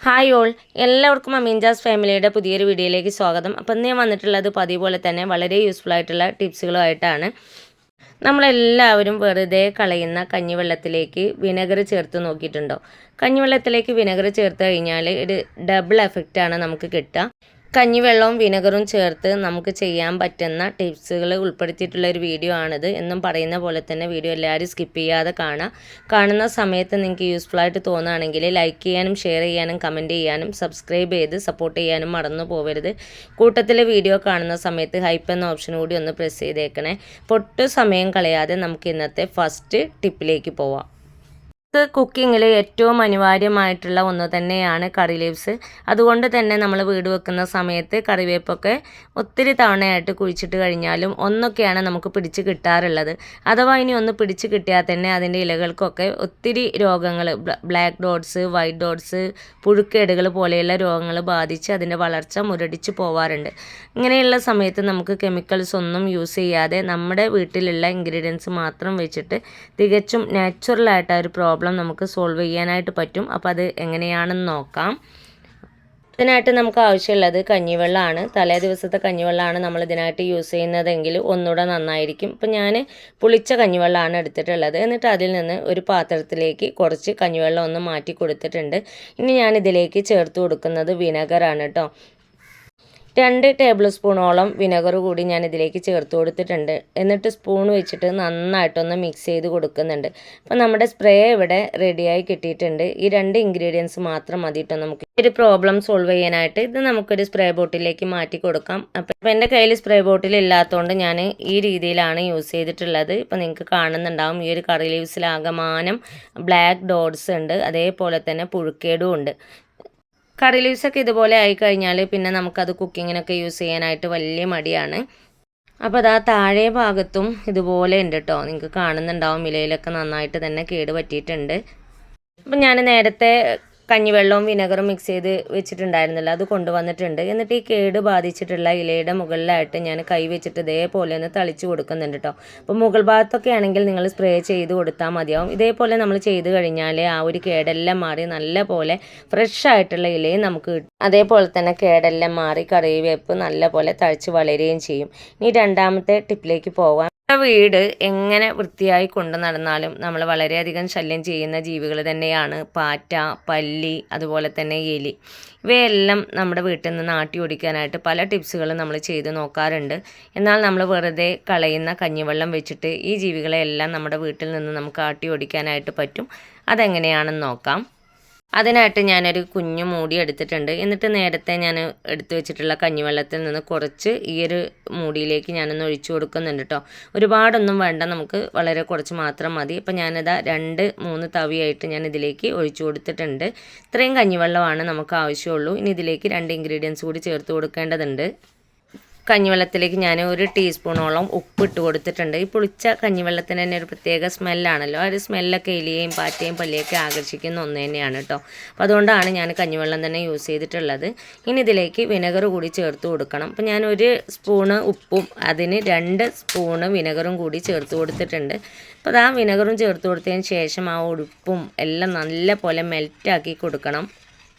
Hi all, എല്ലാവർക്കും അമീൻജാസ് ഫാമിലിയുടെ പുതിയൊരു വീഡിയോയിലേക്ക് സ്വാഗതം. അപ്പം ഇന്ന് ഞാൻ വന്നിട്ടുള്ളത് പതിവ് പോലെ തന്നെ വളരെ യൂസ്ഫുൾ ആയിട്ടുള്ള ടിപ്സുകളുമായിട്ടാണ്. നമ്മളെല്ലാവരും വെറുതെ കളയുന്ന കഞ്ഞിവെള്ളത്തിലേക്ക് വിനെഗർ ചേർത്ത് നോക്കിയിട്ടുണ്ടോ? കഞ്ഞിവെള്ളത്തിലേക്ക് വിനെഗർ ചേർത്ത് കഴിഞ്ഞാൽ ഒരു ഡബിൾ എഫക്റ്റാണ് നമുക്ക് കിട്ടുക. കഞ്ഞിവെള്ളവും വിനെഗറും ചേർത്ത് നമുക്ക് ചെയ്യാൻ പറ്റുന്ന ടിപ്സുകൾ ഉൾപ്പെടുത്തിയിട്ടുള്ള ഒരു വീഡിയോ ആണിത്. എന്നും പറയുന്ന പോലെ തന്നെ വീഡിയോ എല്ലാവരും സ്കിപ്പ് ചെയ്യാതെ കാണുന്ന സമയത്ത് നിങ്ങൾക്ക് യൂസ്ഫുൾ ആയിട്ട് തോന്നുകയാണെങ്കിൽ ലൈക്ക് ചെയ്യാനും ഷെയർ ചെയ്യാനും കമൻറ്റ് ചെയ്യാനും സബ്സ്ക്രൈബ് ചെയ്ത് സപ്പോർട്ട് ചെയ്യാനും മറന്നു പോകരുത്. കൂട്ടത്തിൽ വീഡിയോ കാണുന്ന സമയത്ത് ഹൈപ്പ് എന്ന ഓപ്ഷൻ കൂടി ഒന്ന് പ്രസ് ചെയ്തേക്കണേ. പൊട്ടു സമയം കളയാതെ നമുക്ക് ഇന്നത്തെ ഫസ്റ്റ് ടിപ്പിലേക്ക് പോവാം. കുക്കിങ്ങിൽ ഏറ്റവും അനിവാര്യമായിട്ടുള്ള ഒന്ന് തന്നെയാണ് കറി ലീവ്സ്. അതുകൊണ്ട് തന്നെ നമ്മൾ വീട് വെക്കുന്ന സമയത്ത് കറിവേപ്പൊക്കെ ഒത്തിരി തവണയായിട്ട് കുഴിച്ചിട്ട് കഴിഞ്ഞാലും ഒന്നൊക്കെയാണ് നമുക്ക് പിടിച്ച് കിട്ടാറുള്ളത്. അഥവാ ഇനി ഒന്ന് പിടിച്ച് കിട്ടിയാൽ തന്നെ അതിൻ്റെ ഇലകൾക്കൊക്കെ ഒത്തിരി രോഗങ്ങൾ, ബ്ലാക്ക് ഡോട്ട്സ്, വൈറ്റ് ഡോട്ട്സ്, പുഴുക്കേടുകൾ പോലെയുള്ള രോഗങ്ങൾ ബാധിച്ച് അതിൻ്റെ വളർച്ച മുരടിച്ച് പോവാറുണ്ട്. ഇങ്ങനെയുള്ള സമയത്ത് നമുക്ക് കെമിക്കൽസ് ഒന്നും യൂസ് ചെയ്യാതെ നമ്മുടെ വീട്ടിലുള്ള ഇൻഗ്രീഡിയൻസ് മാത്രം വെച്ചിട്ട് തികച്ചും നാച്ചുറലായിട്ട് ഒരു പ്രോബ്ലം നമുക്ക് സോൾവ് ചെയ്യാനായിട്ട് പറ്റും. അപ്പോൾ അത് എങ്ങനെയാണെന്ന് നോക്കാം. ഇതിനായിട്ട് നമുക്ക് ആവശ്യമുള്ളത് കഞ്ഞിവെള്ളമാണ്. തലേ ദിവസത്തെ കഞ്ഞിവെള്ളമാണ് നമ്മൾ ഇതിനായിട്ട് യൂസ് ചെയ്യുന്നതെങ്കിൽ ഒന്നുകൂടെ നന്നായിരിക്കും. ഇപ്പം ഞാൻ പുളിച്ച കഞ്ഞിവെള്ളമാണ് എടുത്തിട്ടുള്ളത്. എന്നിട്ട് അതിൽ നിന്ന് ഒരു പാത്രത്തിലേക്ക് കുറച്ച് കഞ്ഞിവെള്ളം ഒന്ന് മാറ്റി കൊടുത്തിട്ടുണ്ട്. ഇനി ഞാൻ ഇതിലേക്ക് ചേർത്ത് കൊടുക്കുന്നത് വിനെഗറാണ് കേട്ടോ. 2 ടേബിൾ സ്പൂണോളം വിനെഗർ കൂടി ഞാൻ ഇതിലേക്ക് ചേർത്ത് കൊടുത്തിട്ടുണ്ട്. എന്നിട്ട് സ്പൂൺ വെച്ചിട്ട് നന്നായിട്ടൊന്ന് മിക്സ് ചെയ്ത് കൊടുക്കുന്നുണ്ട്. അപ്പോൾ നമ്മുടെ സ്പ്രേ ഇവിടെ റെഡിയായി കിട്ടിയിട്ടുണ്ട്. ഈ 2 ഇൻഗ്രീഡിയൻസ് മാത്രം മതി കേട്ടോ നമുക്ക് ഒരു പ്രോബ്ലം സോൾവ് ചെയ്യാനായിട്ട്. ഇത് നമുക്കൊരു സ്പ്രേ ബോട്ടിലേക്ക് മാറ്റി കൊടുക്കാം. അപ്പോൾ എൻ്റെ കയ്യിൽ സ്പ്രേ ബോട്ടിൽ ഇല്ലാത്തതുകൊണ്ട് ഞാൻ ഈ രീതിയിലാണ് യൂസ് ചെയ്തിട്ടുള്ളത്. ഇപ്പോൾ നിങ്ങൾക്ക് കാണുന്നുണ്ടാവും ഈ ഒരു കറി ലീവ്സിലാകമാനം ബ്ലാക്ക് ഡോട്ട്സ് ഉണ്ട്, അതേപോലെ തന്നെ പുഴുക്കേടും ഉണ്ട്. കറി ലീവ്സൊക്കെ ഇതുപോലെ ആയിക്കഴിഞ്ഞാൽ പിന്നെ നമുക്കത് കുക്കിങ്ങിനൊക്കെ യൂസ് ചെയ്യാനായിട്ട് വലിയ മടിയാണ്. അപ്പോൾ അതാ താഴെ ഭാഗത്തും ഇതുപോലെ ഉണ്ട് കേട്ടോ. നിങ്ങൾക്ക് കാണുന്നുണ്ടാവും ഇലയിലൊക്കെ നന്നായിട്ട് തന്നെ കേട് പറ്റിയിട്ടുണ്ട്. അപ്പം ഞാൻ നേരത്തെ കഞ്ഞിവെള്ളവും വിനെഗറും മിക്സ് ചെയ്ത് വെച്ചിട്ടുണ്ടായിരുന്നില്ല, അത് കൊണ്ടുവന്നിട്ടുണ്ട്. എന്നിട്ട് ഈ കേട് ബാധിച്ചിട്ടുള്ള ഇലയുടെ മുകളിലായിട്ട് ഞാൻ കൈ വെച്ചിട്ട് ഇതേപോലെ ഒന്ന് തളിച്ച് കൊടുക്കുന്നുണ്ട് കേട്ടോ. അപ്പോൾ മുകൾ ഭാഗത്തൊക്കെ ആണെങ്കിൽ നിങ്ങൾ സ്പ്രേ ചെയ്ത് കൊടുത്താൽ മതിയാവും. ഇതേപോലെ നമ്മൾ ചെയ്ത് കഴിഞ്ഞാൽ ആ ഒരു കേടെല്ലാം മാറി നല്ല പോലെ ഫ്രഷ് ആയിട്ടുള്ള ഇലയും നമുക്ക് കിട്ടും. അതേപോലെ തന്നെ കേടെല്ലാം മാറി കറിവേപ്പ് നല്ല പോലെ തഴച്ച് വളരുകയും ചെയ്യും. ഇനി രണ്ടാമത്തെ ടിപ്പിലേക്ക് പോകാം. വീട് എങ്ങനെ വൃത്തിയായി കൊണ്ടു നടന്നാലും നമ്മൾ വളരെയധികം ശല്യം ചെയ്യുന്ന ജീവികൾ തന്നെയാണ് പാറ്റ, പല്ലി, അതുപോലെ തന്നെ എലി. ഇവയെല്ലാം നമ്മുടെ വീട്ടിൽ നിന്ന് ആട്ടി ഓടിക്കാനായിട്ട് പല ടിപ്സുകളും നമ്മൾ ചെയ്ത് നോക്കാറുണ്ട്. എന്നാൽ നമ്മൾ വെറുതെ കളയുന്ന കഞ്ഞിവെള്ളം വെച്ചിട്ട് ഈ ജീവികളെല്ലാം നമ്മുടെ വീട്ടിൽ നിന്ന് നമുക്ക് ആട്ടി ഓടിക്കാനായിട്ട് പറ്റും. അതെങ്ങനെയാണെന്ന് നോക്കാം. അതിനായിട്ട് ഞാനൊരു കുഞ്ഞു മൂടി എടുത്തിട്ടുണ്ട്. എന്നിട്ട് നേരത്തെ ഞാൻ എടുത്തു വെച്ചിട്ടുള്ള കഞ്ഞിവെള്ളത്തിൽ നിന്ന് കുറച്ച് ഈ ഒരു മൂടിയിലേക്ക് ഞാനൊന്ന് ഒഴിച്ചു കൊടുക്കുന്നുണ്ട് കേട്ടോ. ഒരുപാടൊന്നും വേണ്ട, നമുക്ക് വളരെ കുറച്ച് മാത്രം മതി. അപ്പോൾ ഞാനിതാ 2-3 തവിയായിട്ട് ഞാൻ ഇതിലേക്ക് ഒഴിച്ചു കൊടുത്തിട്ടുണ്ട്. ഇത്രയും കഞ്ഞിവെള്ളമാണ് നമുക്ക് ആവശ്യമുള്ളൂ. ഇനി ഇതിലേക്ക് 2 ഇൻഗ്രീഡിയൻസ് കൂടി ചേർത്ത് കൊടുക്കേണ്ടതുണ്ട്. കഞ്ഞിവെള്ളത്തിലേക്ക് ഞാൻ 1 ടീസ്പൂണോളം ഉപ്പ് ഇട്ട് കൊടുത്തിട്ടുണ്ട്. ഈ പുളിച്ച കഞ്ഞിവെള്ളത്തിന് തന്നെ ഒരു പ്രത്യേക സ്മെല്ലാണല്ലോ. ആ ഒരു സ്മെല്ലൊക്കെ എലിയെയും പാറ്റയും പല്ലിയൊക്കെ ആകർഷിക്കുന്ന ഒന്ന് തന്നെയാണ് കേട്ടോ. അപ്പോൾ അതുകൊണ്ടാണ് ഞാൻ കഞ്ഞിവെള്ളം തന്നെ യൂസ് ചെയ്തിട്ടുള്ളത്. ഇനി ഇതിലേക്ക് വിനെഗർ കൂടി ചേർത്ത് കൊടുക്കണം. അപ്പോൾ ഞാൻ 1 സ്പൂണ് ഉപ്പും അതിന് 2 സ്പൂണ് വിനെഗറും കൂടി ചേർത്ത് കൊടുത്തിട്ടുണ്ട്. അപ്പോൾ ആ വിനെഗറും ചേർത്ത് കൊടുത്തതിന് ശേഷം ആ ഉപ്പും എല്ലാം നല്ല പോലെ മെൽറ്റാക്കി കൊടുക്കണം.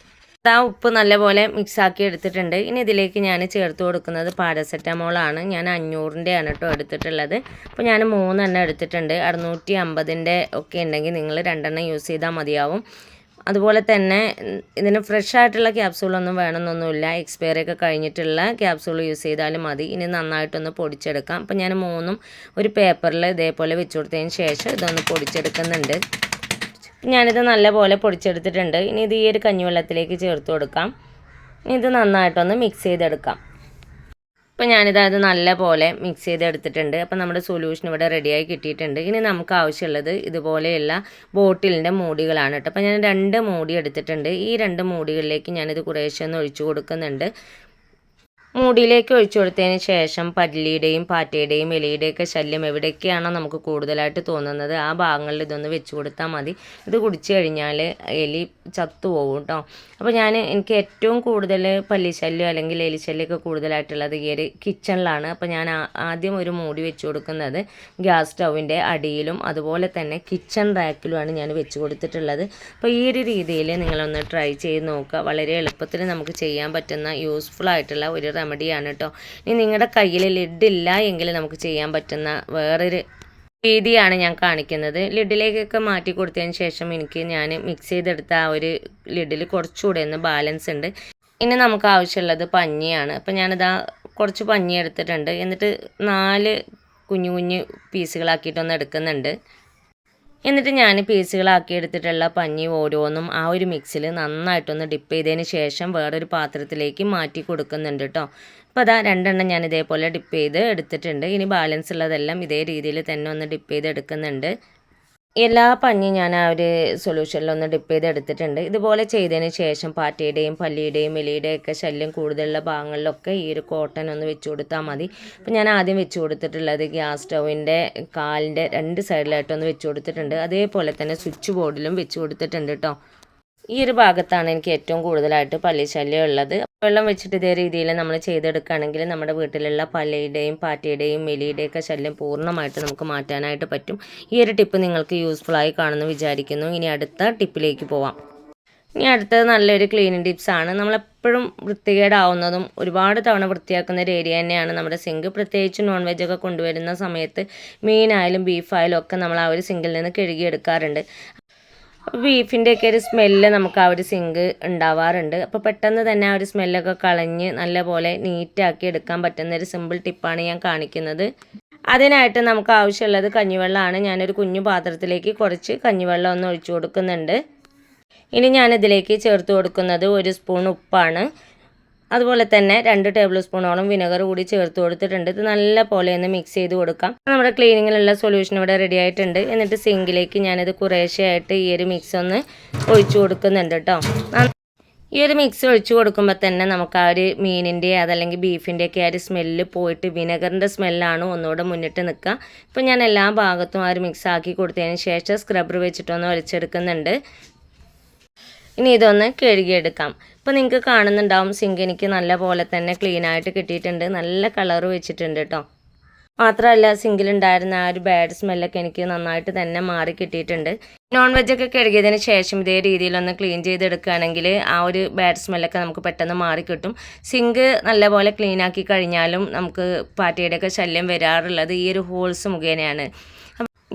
ആ ഉപ്പ് നല്ലപോലെ മിക്സാക്കി എടുത്തിട്ടുണ്ട്. ഇനി ഇതിലേക്ക് ഞാൻ ചേർത്ത് കൊടുക്കുന്നത് പാരസെറ്റമോളാണ്. ഞാൻ 500-ൻ്റെ ആണ് കേട്ടോ എടുത്തിട്ടുള്ളത്. അപ്പോൾ ഞാൻ 3 എണ്ണം എടുത്തിട്ടുണ്ട്. 650-ൻ്റെ ഒക്കെ ഉണ്ടെങ്കിൽ നിങ്ങൾ 2 എണ്ണം യൂസ് ചെയ്താൽ മതിയാവും. അതുപോലെ തന്നെ ഇതിന് ഫ്രഷ് ആയിട്ടുള്ള ക്യാപ്സൂളൊന്നും വേണമെന്നൊന്നുമില്ല. എക്സ്പയറി കഴിഞ്ഞിട്ടുള്ള ക്യാപ്സൂൾ യൂസ് ചെയ്താലും മതി. ഇനി നന്നായിട്ടൊന്ന് പൊടിച്ചെടുക്കാം. അപ്പോൾ ഞാൻ 3ഉം ഒരു പേപ്പറിൽ ഇതേപോലെ വെച്ച് കൊടുത്തതിന് ശേഷം ഇതൊന്ന് പൊടിച്ചെടുക്കുന്നുണ്ട്. ഞാനിത് നല്ലപോലെ പൊടിച്ചെടുത്തിട്ടുണ്ട്. ഇനി ഇത് ഈ ഒരു കഞ്ഞിവെള്ളത്തിലേക്ക് ചേർത്ത് കൊടുക്കാം. ഇത് നന്നായിട്ടൊന്ന് മിക്സ് ചെയ്തെടുക്കാം. അപ്പോൾ ഞാനിത് നല്ലപോലെ മിക്സ് ചെയ്തെടുത്തിട്ടുണ്ട്. അപ്പോൾ നമ്മുടെ സൊല്യൂഷൻ ഇവിടെ റെഡിയായി കിട്ടിയിട്ടുണ്ട്. ഇനി നമുക്ക് ആവശ്യമുള്ളത് ഇതുപോലെയുള്ള ബോട്ടിലിൻ്റെ മൂടികളാണ് കേട്ടോ. അപ്പോൾ ഞാൻ 2 മൂടി എടുത്തിട്ടുണ്ട്. ഈ 2 മൂടികളിലേക്ക് ഞാനിത് കുറേശ്ശെ ഒന്ന് ഒഴിച്ചു കൊടുക്കുന്നുണ്ട്. മൂടിയിലേക്ക് ഒഴിച്ചു കൊടുത്തതിന് ശേഷം പല്ലിയുടെയും പാറ്റയുടെയും എലിയുടെയൊക്കെ ശല്യം എവിടെയൊക്കെയാണോ നമുക്ക് കൂടുതലായിട്ട് തോന്നുന്നത് ആ ഭാഗങ്ങളിൽ ഇതൊന്ന് വെച്ച് കൊടുത്താൽ മതി. ഇത് കുടിച്ചു കഴിഞ്ഞാൽ എലി ചത്തുപോകും കേട്ടോ. അപ്പോൾ എനിക്ക് ഏറ്റവും കൂടുതൽ പല്ലിശല്യം അല്ലെങ്കിൽ എലിശല്യമൊക്കെ കൂടുതലായിട്ടുള്ളത് ഈ ഒരു കിച്ചണിലാണ്. അപ്പോൾ ഞാൻ ആദ്യം ഒരു മൂടി വെച്ച് കൊടുക്കുന്നത് ഗ്യാസ് സ്റ്റൗവിൻ്റെ അടിയിലും അതുപോലെ തന്നെ കിച്ചൺ റാക്കിലുമാണ് ഞാൻ വെച്ച് കൊടുത്തിട്ടുള്ളത്. അപ്പോൾ ഈ ഒരു രീതിയിൽ നിങ്ങളൊന്ന് ട്രൈ ചെയ്ത് നോക്കുക. വളരെ എളുപ്പത്തിൽ നമുക്ക് ചെയ്യാൻ പറ്റുന്ന യൂസ്ഫുൾ ആയിട്ടുള്ള ഒരു റെമഡിയാണ് കേട്ടോ. ഇനി നിങ്ങളുടെ കയ്യിൽ ലിഡില്ല എങ്കിൽ നമുക്ക് ചെയ്യാൻ പറ്റുന്ന വേറൊരു രീതിയാണ് ഞാൻ കാണിക്കുന്നത്. ലിഡിലേക്കൊക്കെ മാറ്റി കൊടുത്തതിന് ശേഷം ഞാൻ മിക്സ് ചെയ്തെടുത്ത ആ ഒരു ലിഡിൽ കുറച്ചുകൂടെ ഒന്ന് ബാലൻസ് ഉണ്ട്. ഇനി നമുക്ക് ആവശ്യമുള്ളത് പഞ്ഞിയാണ്. അപ്പോൾ ഞാനിതാ കുറച്ച് പഞ്ഞി എടുത്തിട്ടുണ്ട്. എന്നിട്ട് 4 കുഞ്ഞു കുഞ്ഞു പീസുകളാക്കിയിട്ടൊന്ന് എടുക്കുന്നുണ്ട്. എന്നിട്ട് ഞാൻ പീസുകളാക്കി എടുത്തിട്ടുള്ള പഞ്ഞി ഓരോന്നും ആ ഒരു മിക്സിൽ നന്നായിട്ടൊന്ന് ഡിപ്പ് ചെയ്തതിന് ശേഷം വേറൊരു പാത്രത്തിലേക്ക് മാറ്റി കൊടുക്കുന്നുണ്ട് കേട്ടോ. അപ്പോൾ അതാ 2 എണ്ണം ഞാൻ ഇതേപോലെ ഡിപ്പ് ചെയ്ത് എടുത്തിട്ടുണ്ട്. ഇനി ബാലൻസ് ഉള്ളതെല്ലാം ഇതേ രീതിയിൽ തന്നെ ഒന്ന് ഡിപ്പ് ചെയ്ത് എടുക്കുന്നുണ്ട്. എല്ലാ പഞ്ഞിയും ഞാൻ ആ ഒരു സൊല്യൂഷനിലൊന്ന് ഡിപ്പ് ചെയ്ത് എടുത്തിട്ടുണ്ട്. ഇതുപോലെ ചെയ്തതിന് ശേഷം പാറ്റയുടെയും പല്ലിയുടെയും എലിയുടെയൊക്കെ ശല്യം കൂടുതലുള്ള ഭാഗങ്ങളിലൊക്കെ ഈ ഒരു കോട്ടൺ ഒന്ന് വെച്ച് കൊടുത്താൽ മതി. അപ്പോൾ ഞാൻ ആദ്യം വെച്ച് കൊടുത്തിട്ടുള്ളത് ഗ്യാസ് സ്റ്റൗവിൻ്റെ കാലിൻ്റെ 2 സൈഡിലായിട്ടൊന്ന് വെച്ച് കൊടുത്തിട്ടുണ്ട്. അതേപോലെ തന്നെ സ്വിച്ച് ബോർഡിലും വെച്ച് കൊടുത്തിട്ടുണ്ട് കേട്ടോ. ഈ ഒരു ഭാഗത്താണ് എനിക്ക് ഏറ്റവും കൂടുതലായിട്ട് പല്ലി ശല്യം ഉള്ളത്. വെള്ളം വെച്ചിട്ട് ഇതേ രീതിയിൽ നമ്മൾ ചെയ്തെടുക്കുകയാണെങ്കിൽ നമ്മുടെ വീട്ടിലുള്ള പല്ലിയുടെയും പാറ്റയുടെയും എലിയുടെയൊക്കെ ശല്യം പൂർണ്ണമായിട്ട് നമുക്ക് മാറ്റാനായിട്ട് പറ്റും. ഈ ഒരു ടിപ്പ് നിങ്ങൾക്ക് യൂസ്ഫുള്ളായി കാണുമെന്ന് വിചാരിക്കുന്നു. ഇനി അടുത്ത ടിപ്പിലേക്ക് പോവാം. ഇനി അടുത്തത് നല്ലൊരു ക്ലീനിങ് ടിപ്സാണ്. നമ്മളെപ്പോഴും വൃത്തികേടാവുന്നതും ഒരുപാട് തവണ വൃത്തിയാക്കുന്ന ഒരു ഏരിയ തന്നെയാണ് നമ്മുടെ സിങ്ക്. പ്രത്യേകിച്ച് നോൺ വെജൊക്കെ കൊണ്ടുവരുന്ന സമയത്ത് മീനായാലും ബീഫായാലും ഒക്കെ നമ്മൾ ആ ഒരു സിങ്കിൽ നിന്ന് കഴുകിയെടുക്കാറുണ്ട്. ബീഫിൻ്റെയൊക്കെ ഒരു സ്മെല്ല് നമുക്ക് ആ ഒരു സിങ്ക് ഉണ്ടാവാറുണ്ട്. അപ്പോൾ പെട്ടെന്ന് തന്നെ ആ ഒരു സ്മെല്ലൊക്കെ കളഞ്ഞ് നല്ലപോലെ നീറ്റാക്കി എടുക്കാൻ പറ്റുന്ന ഒരു സിമ്പിൾ ടിപ്പാണ് ഞാൻ കാണിക്കുന്നത്. അതിനായിട്ട് നമുക്ക് ആവശ്യമുള്ളത് കഞ്ഞിവെള്ളമാണ്. ഞാനൊരു കുഞ്ഞു പാത്രത്തിലേക്ക് കുറച്ച് കഞ്ഞിവെള്ളം ഒന്ന് ഒഴിച്ചു കൊടുക്കുന്നുണ്ട്. ഇനി ഞാനിതിലേക്ക് ചേർത്ത് കൊടുക്കുന്നത് 1 സ്പൂൺ ഉപ്പാണ്. അതുപോലെ തന്നെ 2 ടേബിൾ സ്പൂണോളം വിനെഗർ കൂടി ചേർത്ത് കൊടുത്തിട്ടുണ്ട്. ഇത് നല്ല പോലെ ഒന്ന് മിക്സ് ചെയ്ത് കൊടുക്കാം. നമ്മുടെ ക്ലീനിങ്ങിലുള്ള സൊല്യൂഷൻ ഇവിടെ റെഡി ആയിട്ടുണ്ട്. എന്നിട്ട് സിങ്കിലേക്ക് ഞാനിത് കുറേശ്ശെയായിട്ട് ഈ ഒരു മിക്സ് ഒന്ന് ഒഴിച്ചു കൊടുക്കുന്നുണ്ട് കേട്ടോ. ഈ ഒരു മിക്സ് ഒഴിച്ചു കൊടുക്കുമ്പോൾ തന്നെ നമുക്ക് ആ ഒരു മീനിൻ്റെ അതല്ലെങ്കിൽ ബീഫിൻ്റെയൊക്കെ ആ ഒരു സ്മെല്ല് പോയിട്ട് വിനെഗറിൻ്റെ സ്മെല്ലാണ് ഒന്നുകൂടെ മുന്നിട്ട് നിൽക്കുക. ഇപ്പോൾ ഞാൻ എല്ലാ ഭാഗത്തും ആ ഒരു മിക്സ് ആക്കി കൊടുത്തതിന് ശേഷം സ്ക്രബ്ബർ വെച്ചിട്ടൊന്ന് വലിച്ചെടുക്കുന്നുണ്ട്. ഇനി ഇതൊന്ന് കഴുകിയെടുക്കാം. ഇപ്പോൾ നിങ്ങൾക്ക് കാണുന്നുണ്ടാവും സിങ്ക് എനിക്ക് നല്ല പോലെ തന്നെ ക്ലീനായിട്ട് കിട്ടിയിട്ടുണ്ട്. നല്ല കളർ വെച്ചിട്ടുണ്ട് കേട്ടോ. മാത്രമല്ല സിങ്കിലുണ്ടായിരുന്ന ആ ഒരു ബാഡ് സ്മെല്ലൊക്കെ എനിക്ക് നന്നായിട്ട് തന്നെ മാറി കിട്ടിയിട്ടുണ്ട്. നോൺ വെജൊക്കെ കഴുകിയതിന് ശേഷം ഇതേ രീതിയിലൊന്ന് ക്ലീൻ ചെയ്തെടുക്കുകയാണെങ്കിൽ ആ ഒരു ബാഡ് സ്മെല്ലൊക്കെ നമുക്ക് പെട്ടെന്ന് മാറി കിട്ടും. സിങ്ക് നല്ലപോലെ ക്ലീനാക്കി കഴിഞ്ഞാലും നമുക്ക് പാറ്റയുടെയൊക്കെ ശല്യം വരാറുള്ളത് ഈ ഒരു ഹോൾസ് മുഖേനയാണ്.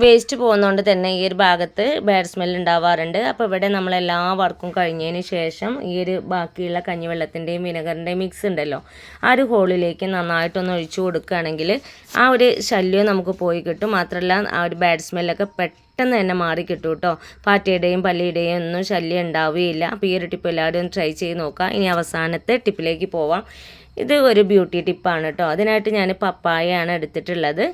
വേസ്റ്റ് പോകുന്നതുകൊണ്ട് തന്നെ ഈ ഒരു ഭാഗത്ത് ബാഡ് സ്മെല്ല് ഉണ്ടാവാറുണ്ട്. അപ്പോൾ ഇവിടെ നമ്മളെല്ലാ വർക്കും കഴിഞ്ഞതിന് ശേഷം ഈ ഒരു ബാക്കിയുള്ള കഞ്ഞിവെള്ളത്തിൻ്റെയും വിനെഗറിൻ്റെയും മിക്സ് ഉണ്ടല്ലോ ആ ഒരു ഹോളിലേക്ക് നന്നായിട്ടൊന്ന് ഒഴിച്ചു കൊടുക്കുകയാണെങ്കിൽ ആ ഒരു ശല്യം നമുക്ക് പോയി കിട്ടും. മാത്രമല്ല ആ ഒരു ബാഡ് സ്മെല്ലൊക്കെ പെട്ടെന്ന് തന്നെ മാറി കിട്ടും കേട്ടോ. പാറ്റയുടെയും പല്ലിയുടെയും ഒന്നും ശല്യം ഉണ്ടാവുകയില്ല. അപ്പോൾ ഈ ഒരു ടിപ്പ് എല്ലാവരും ഒന്ന് ട്രൈ ചെയ്ത് നോക്കുക. ഇനി അവസാനത്തെ ടിപ്പിലേക്ക് പോവാം. ഇത് ഒരു ബ്യൂട്ടി ടിപ്പാണ് കേട്ടോ. അതിനായിട്ട് ഞാൻ പപ്പായയാണ് എടുത്തിട്ടുള്ളത്.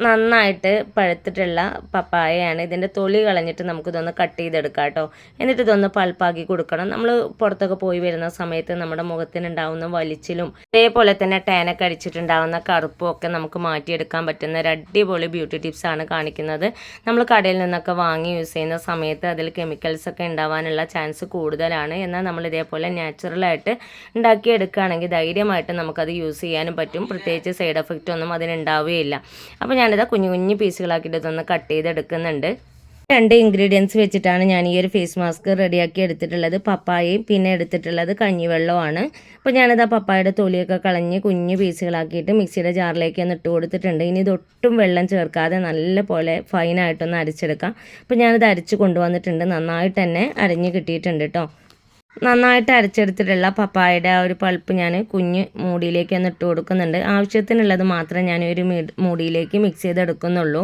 നന്നായിട്ട് പഴുത്തിട്ടുള്ള പപ്പായയാണ്. ഇതിൻ്റെ തൊലി കളഞ്ഞിട്ട് നമുക്കിതൊന്ന് കട്ട് ചെയ്തെടുക്കാം കേട്ടോ. എന്നിട്ട് ഇതൊന്ന് പൾപ്പാക്കി കൊടുക്കണം. നമ്മൾ പുറത്തൊക്കെ പോയി വരുന്ന സമയത്ത് നമ്മുടെ മുഖത്തിനുണ്ടാവുന്ന വലിച്ചിലും അതേപോലെ തന്നെ ടാനൊക്കെ അടിച്ചിട്ടുണ്ടാവുന്ന കറുപ്പും ഒക്കെ നമുക്ക് മാറ്റിയെടുക്കാൻ പറ്റുന്ന ഒരു അടിപൊളി ബ്യൂട്ടി ടിപ്സാണ് കാണിക്കുന്നത്. നമ്മൾ കടയിൽ നിന്നൊക്കെ വാങ്ങി യൂസ് ചെയ്യുന്ന സമയത്ത് അതിൽ കെമിക്കൽസൊക്കെ ഉണ്ടാവാനുള്ള ചാൻസ് കൂടുതലാണ്. എന്നാൽ നമ്മൾ ഇതേപോലെ നാച്ചുറലായിട്ട് ഉണ്ടാക്കിയെടുക്കുകയാണെങ്കിൽ ധൈര്യമായിട്ട് നമുക്കത് യൂസ് ചെയ്യാനും പറ്റും. പ്രത്യേകിച്ച് സൈഡ് എഫക്റ്റ് ഒന്നും അതിനുണ്ടാവുകയില്ല. അപ്പോൾ ഞാനിതാ കുഞ്ഞു കുഞ്ഞു പീസുകളാക്കിയിട്ട് ഇതൊന്ന് കട്ട് ചെയ്തെടുക്കുന്നുണ്ട്. 2 ഇൻഗ്രീഡിയൻസ് വെച്ചിട്ടാണ് ഞാൻ ഈ ഒരു ഫേസ് മാസ്ക് റെഡിയാക്കി എടുത്തിട്ടുള്ളത്. പപ്പായയും പിന്നെ എടുത്തിട്ടുള്ളത് കഞ്ഞിവെള്ളമാണ്. അപ്പോൾ ഞാനിതാ പപ്പായയുടെ തൊലിയൊക്കെ കളഞ്ഞ് കുഞ്ഞു പീസുകളാക്കിയിട്ട് മിക്സിയുടെ ജാറിലേക്ക് ഒന്ന് ഇട്ട് കൊടുത്തിട്ടുണ്ട്. ഇനി ഇതൊട്ടും വെള്ളം ചേർക്കാതെ നല്ല പോലെ ഫൈനായിട്ടൊന്ന് അരച്ചെടുക്കാം. അപ്പോൾ ഞാനിത് അരച്ച് കൊണ്ടുവന്നിട്ടുണ്ട്. നന്നായിട്ട് തന്നെ അരഞ്ഞ് കിട്ടിയിട്ടുണ്ട് കേട്ടോ. നന്നായിട്ട് അരച്ചെടുത്തിട്ടുള്ള പപ്പായയുടെ ആ ഒരു പൾപ്പ് ഞാൻ കുഞ്ഞ് മൂടിയിലേക്ക് ഒന്ന് ഇട്ട് കൊടുക്കുന്നുണ്ട്. ആവശ്യത്തിനുള്ളത് മാത്രമേ ഞാൻ ഒരു മൂടിയിലേക്ക് മിക്സ് ചെയ്തെടുക്കുന്നുള്ളൂ.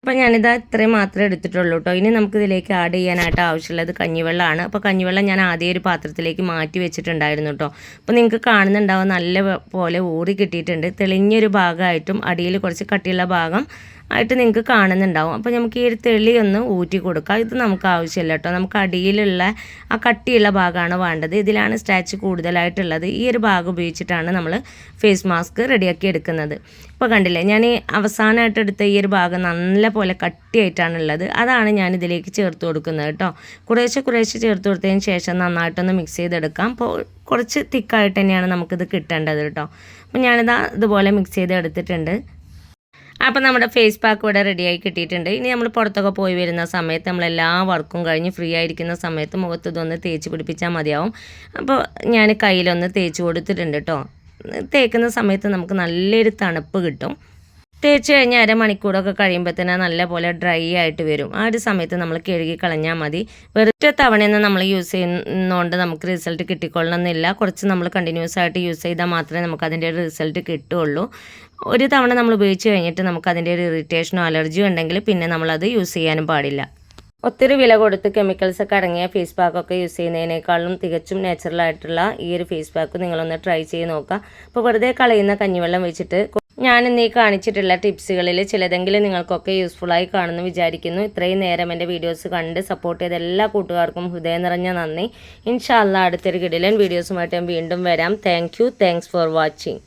അപ്പോൾ ഞാനിതാ ഇത്രയും മാത്രമേ എടുത്തിട്ടുള്ളൂ കേട്ടോ. ഇനി നമുക്കിതിലേക്ക് ആഡ് ചെയ്യാനായിട്ട് ആവശ്യമുള്ളത് കഞ്ഞിവെള്ളമാണ്. അപ്പോൾ കഞ്ഞിവെള്ളം ഞാൻ ആദ്യം ഒരു പാത്രത്തിലേക്ക് മാറ്റി വെച്ചിട്ടുണ്ടായിരുന്നു കേട്ടോ. അപ്പോൾ നിങ്ങൾക്ക് കാണുന്നുണ്ടാവും നല്ല പോലെ ഊറി കിട്ടിയിട്ടുണ്ട്. തെളിഞ്ഞൊരു ഭാഗമായിട്ടും അടിയിൽ കുറച്ച് കട്ടിയുള്ള ഭാഗം ആയിട്ട് നിങ്ങൾക്ക് കാണുന്നുണ്ടാവും. അപ്പോൾ നമുക്ക് ഈ ഒരു തെളി ഒന്ന് ഊറ്റി കൊടുക്കാം. ഇത് നമുക്ക് ആവശ്യമില്ല കേട്ടോ. നമുക്ക് അടിയിലുള്ള ആ കട്ടിയുള്ള ഭാഗമാണ് വേണ്ടത്. ഇതിലാണ് സ്റ്റാച്ച് കൂടുതലായിട്ടുള്ളത്. ഈ ഒരു ഭാഗം ഉപയോഗിച്ചിട്ടാണ് നമ്മൾ ഫേസ് മാസ്ക് റെഡിയാക്കി എടുക്കുന്നത്. ഇപ്പോൾ കണ്ടില്ലേ, ഞാൻ അവസാനമായിട്ട് എടുത്ത ഈ ഒരു ഭാഗം നല്ല പോലെ കട്ടിയായിട്ടാണുള്ളത്. അതാണ് ഞാൻ ഇതിലേക്ക് ചേർത്ത് കൊടുക്കുന്നത് കേട്ടോ. കുറേശ്ശെ ചേർത്ത് കൊടുത്തതിന് ശേഷം നന്നായിട്ടൊന്ന് മിക്സ് ചെയ്തെടുക്കാം. അപ്പോൾ കുറച്ച് തിക്കായിട്ട് തന്നെയാണ് നമുക്കിത് കിട്ടേണ്ടത് കേട്ടോ. അപ്പോൾ ഞാനിതാ ഇതുപോലെ മിക്സ് ചെയ്ത് എടുത്തിട്ടുണ്ട്. അപ്പോൾ നമ്മുടെ ഫേസ് പാക്ക് ഇവിടെ റെഡിയായി കിട്ടിയിട്ടുണ്ട്. ഇനി നമ്മൾ പുറത്തൊക്കെ പോയി വരുന്ന സമയത്ത് നമ്മളെല്ലാ വർക്കും കഴിഞ്ഞ് ഫ്രീ ആയിരിക്കുന്ന സമയത്ത് മുഖത്ത് ഇതൊന്ന് തേച്ച് പിടിപ്പിച്ചാൽ മതിയാവും. അപ്പോൾ ഞാൻ കയ്യിലൊന്ന് തേച്ച് കൊടുത്തിട്ടുണ്ട് കേട്ടോ. തേക്കുന്ന സമയത്ത് നമുക്ക് നല്ലൊരു തണുപ്പ് കിട്ടും. തേച്ച് കഴിഞ്ഞാൽ അരമണിക്കൂറൊക്കെ കഴിയുമ്പോൾ തന്നെ നല്ല പോലെ ഡ്രൈ ആയിട്ട് വരും. ആ ഒരു സമയത്ത് നമ്മൾ കഴുകി കളഞ്ഞാൽ മതി. വെറുതെ തവണയൊന്നും നമ്മൾ യൂസ് ചെയ്യുന്നതുകൊണ്ട് നമുക്ക് റിസൾട്ട് കിട്ടിക്കൊള്ളണമെന്നില്ല. കുറച്ച് നമ്മൾ കണ്ടിന്യൂസ് ആയിട്ട് യൂസ് ചെയ്താൽ മാത്രമേ നമുക്ക് അതിൻ്റെ ഒരു റിസൾട്ട് കിട്ടുകയുള്ളൂ. ഒരു തവണ നമ്മൾ ഉപയോഗിച്ച് കഴിഞ്ഞിട്ട് നമുക്ക് അതിൻ്റെ ഒരു ഇറിറ്റേഷനോ അലർജിയോ ഉണ്ടെങ്കിൽ പിന്നെ നമ്മളത് യൂസ് ചെയ്യാനും പാടില്ല. ഒത്തിരി വില കൊടുത്ത് കെമിക്കൽസ് ഒക്കെ അടങ്ങിയ ഫേസ് പാക്കൊക്കെ യൂസ് ചെയ്യുന്നതിനേക്കാളും തികച്ചും നാച്ചുറലായിട്ടുള്ള ഈ ഒരു ഫേസ് പാക്ക് നിങ്ങളൊന്ന് ട്രൈ ചെയ്ത് നോക്കുക. അപ്പോൾ വെറുതെ കളയുന്ന കഞ്ഞിവെള്ളം വെച്ചിട്ട് ഞാനിന്ന് ഈ കാണിച്ചിട്ടുള്ള ടിപ്സുകളിൽ ചിലതെങ്കിലും നിങ്ങൾക്കൊക്കെ യൂസ്ഫുള്ളായി കാണുമെന്ന് വിചാരിക്കുന്നു. ഇത്രയും നേരം എൻ്റെ വീഡിയോസ് കണ്ട് സപ്പോർട്ട് ചെയ്ത എല്ലാ കൂട്ടുകാർക്കും ഹൃദയം നിറഞ്ഞ നന്ദി. ഇൻഷാ അല്ലാഹ് അടുത്തൊരു കിടിലൻ വീഡിയോസുമായിട്ട് ഞാൻ വീണ്ടും വരാം. Thanks for watching.